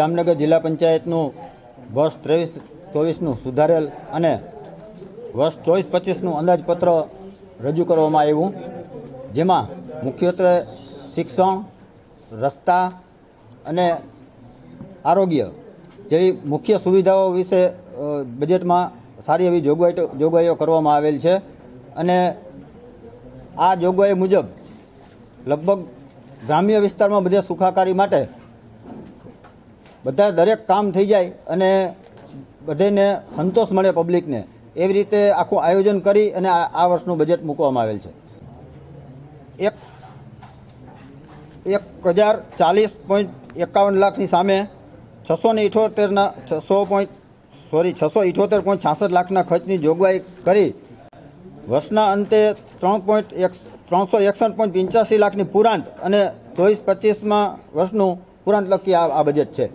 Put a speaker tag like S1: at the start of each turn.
S1: જામનગર જિલ્લા પંચાયતનું વર્ષ 23-24નું સુધારેલ અને વર્ષ 24-25નું અંદાજપત્ર રજૂ કરવામાં આવ્યું, જેમાં મુખ્યત્વે શિક્ષણ, રસ્તા અને આરોગ્ય જેવી મુખ્ય સુવિધાઓ વિશે બજેટમાં સારી એવી જોગવાઈઓ કરવામાં આવેલ છે. અને આ જોગવાઈ મુજબ લગભગ ગ્રામ્ય વિસ્તારમાં બધા સુખાકારી માટે બધા દરેક કામ થઈ જાય અને બધાને સંતોષ મળે પબ્લિકને, એવી રીતે આખું આયોજન કરી અને આ વર્ષનું બજેટ મૂકવામાં આવેલ છે. 1040.51 લાખની સામે 678.66 લાખના ખર્ચની જોગવાઈ કરી વર્ષના અંતે 361.85 લાખની પુરાંત અને 24-25માં વર્ષનું પુરાંત લખી આ બજેટ છે.